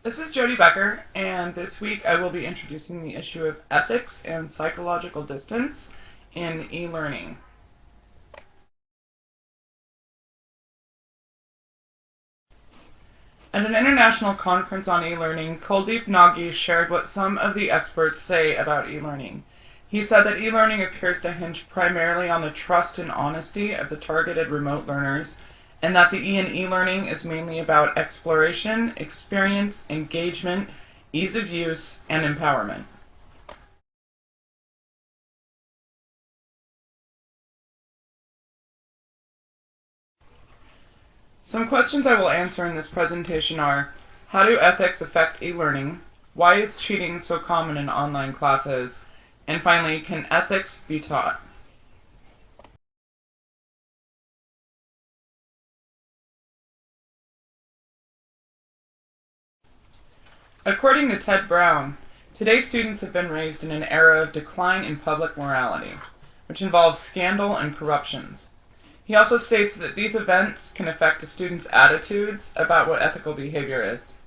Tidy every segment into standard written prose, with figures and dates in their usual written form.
This is Jody Becker, and this week I will be introducing the issue of ethics and psychological distance in e-learning. At an international conference on e-learning, Kuldeep Nagi shared what some of the experts say about e-learning. He said that e-learning appears to hinge primarily on the trust and honesty of the targeted remote learners, and that the E in e-learning is mainly about exploration, experience, engagement, ease of use, and empowerment. Some questions I will answer in this presentation are: how do ethics affect e-learning? Why is cheating so common in online classes? And finally, can ethics be taught? According to Ted Brown, today's students have been raised in an era of decline in public morality, which involves scandal and corruptions. He also states that these events can affect a student's attitudes about what ethical behavior is.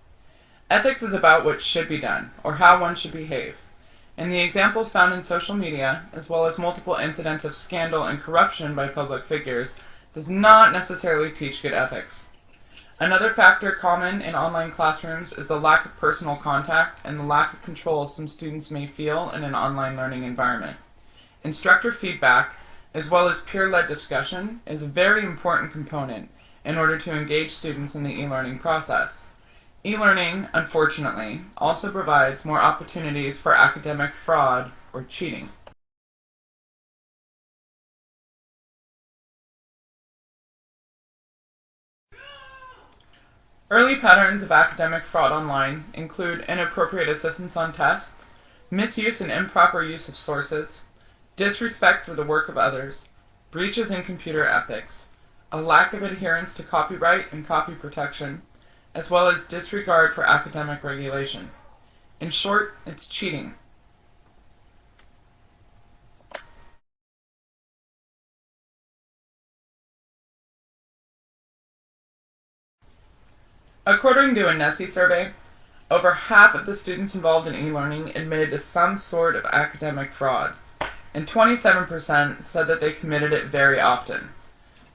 Ethics is about what should be done, or how one should behave. And the examples found in social media, as well as multiple incidents of scandal and corruption by public figures, does not necessarily teach good ethics. Another factor common in online classrooms is the lack of personal contact and the lack of control some students may feel in an online learning environment. Instructor feedback, as well as peer-led discussion, is a very important component in order to engage students in the e-learning process. E-learning, unfortunately, also provides more opportunities for academic fraud or cheating. Early patterns of academic fraud online include inappropriate assistance on tests, misuse and improper use of sources, disrespect for the work of others, breaches in computer ethics, a lack of adherence to copyright and copy protection, as well as disregard for academic regulation. In short, it's cheating. According to a NESI survey, over half of the students involved in e-learning admitted to some sort of academic fraud, and 27% said that they committed it very often.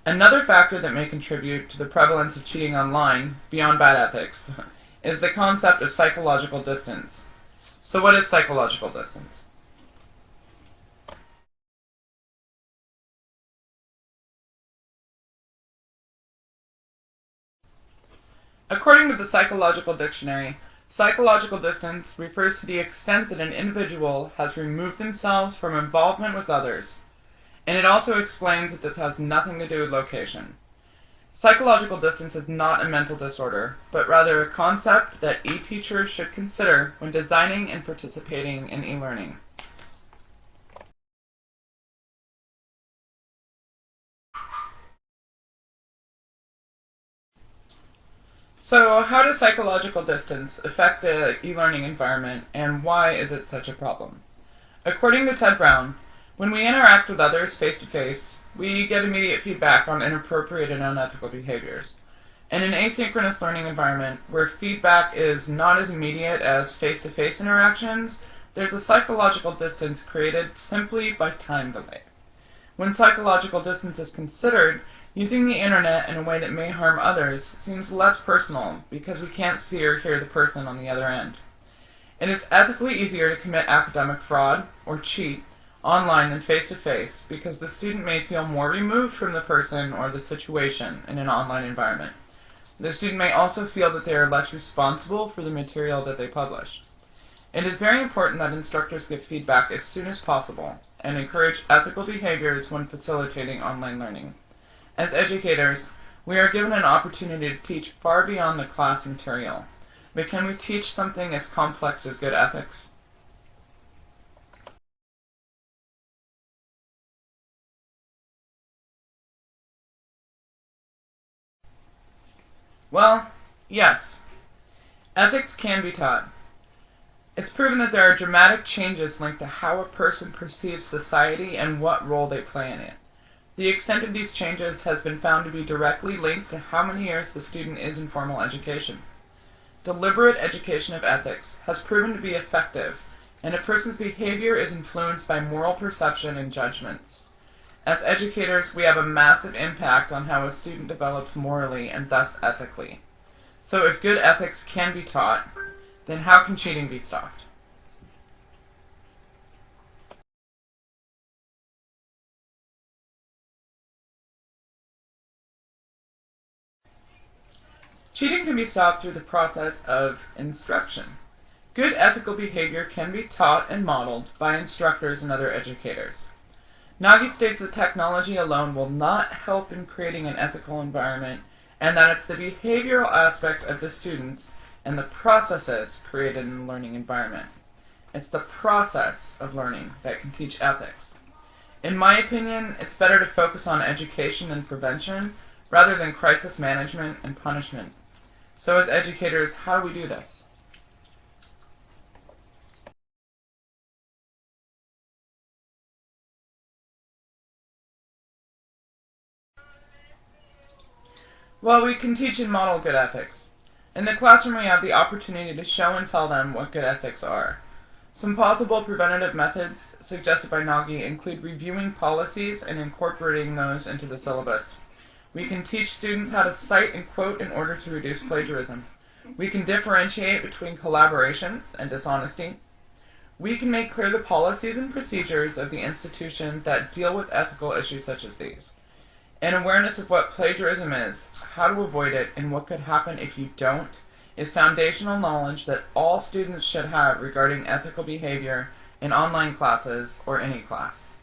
Another factor that may contribute to the prevalence of cheating online, beyond bad ethics, is the concept of psychological distance. So what is psychological distance? According to the Psychological Dictionary, psychological distance refers to the extent that an individual has removed themselves from involvement with others, and it also explains that this has nothing to do with location. Psychological distance is not a mental disorder, but rather a concept that e-teachers should consider when designing and participating in e-learning. So, how does psychological distance affect the e-learning environment, and why is it such a problem? According to Ted Brown, when we interact with others face-to-face, we get immediate feedback on inappropriate and unethical behaviors. In an asynchronous learning environment, where feedback is not as immediate as face-to-face interactions, there's a psychological distance created simply by time delay. When psychological distance is considered, using the internet in a way that may harm others seems less personal because we can't see or hear the person on the other end. It is ethically easier to commit academic fraud, or cheat, online than face-to-face because the student may feel more removed from the person or the situation in an online environment. The student may also feel that they are less responsible for the material that they publish. It is very important that instructors give feedback as soon as possible and encourage ethical behaviors when facilitating online learning. As educators, we are given an opportunity to teach far beyond the class material, but can we teach something as complex as good ethics? Well, yes, ethics can be taught. It's proven that there are dramatic changes linked to how a person perceives society and what role they play in it. The extent of these changes has been found to be directly linked to how many years the student is in formal education. deliberate education of ethics has proven to be effective, and a person's behavior is influenced by moral perception and judgments. As educators, we have a massive impact on how a student develops morally and thus ethically. So if good ethics can be taught, then how can cheating be stopped? Cheating can be stopped through the process of instruction. Good ethical behavior can be taught and modeled by instructors and other educators. Nagy states that technology alone will not help in creating an ethical environment, and that it's the behavioral aspects of the students and the processes created in the learning environment. It's the process of learning that can teach ethics. In my opinion, it's better to focus on education and prevention rather than crisis management and punishment. So as educators, how do we do this? Well, we can teach and model good ethics. In the classroom, we have the opportunity to show and tell them what good ethics are. Some possible preventative methods suggested by Nagy include reviewing policies and incorporating those into the syllabus. We can teach students how to cite and quote in order to reduce plagiarism. We can differentiate between collaboration and dishonesty. We can make clear the policies and procedures of the institution that deal with ethical issues such as these. An awareness of what plagiarism is, how to avoid it, and what could happen if you don't, is foundational knowledge that all students should have regarding ethical behavior in online classes or any class.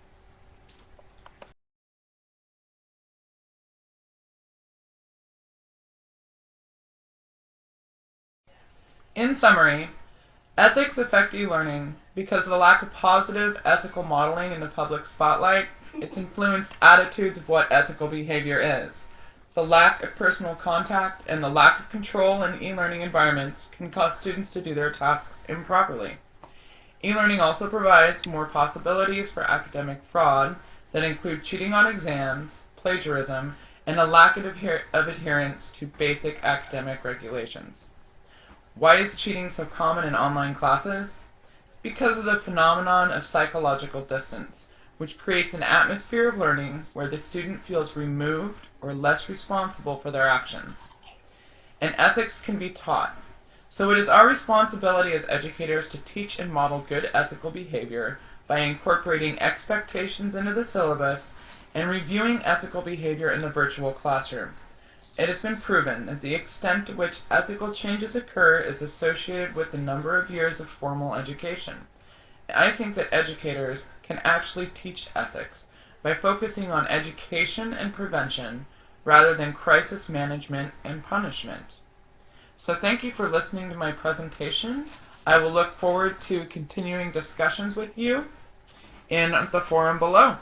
In summary, ethics affect e-learning because of the lack of positive ethical modeling in the public spotlight. It's influenced attitudes of what ethical behavior is. The lack of personal contact and the lack of control in e-learning environments can cause students to do their tasks improperly. E-learning also provides more possibilities for academic fraud that include cheating on exams, plagiarism, and a lack of adherence to basic academic regulations. Why is cheating so common in online classes? It's because of the phenomenon of psychological distance, which creates an atmosphere of learning where the student feels removed or less responsible for their actions. And ethics can be taught. So it is our responsibility as educators to teach and model good ethical behavior by incorporating expectations into the syllabus and reviewing ethical behavior in the virtual classroom. It has been proven that the extent to which ethical changes occur is associated with the number of years of formal education. I think that educators can actually teach ethics by focusing on education and prevention rather than crisis management and punishment. So thank you for listening to my presentation. I will look forward to continuing discussions with you in the forum below.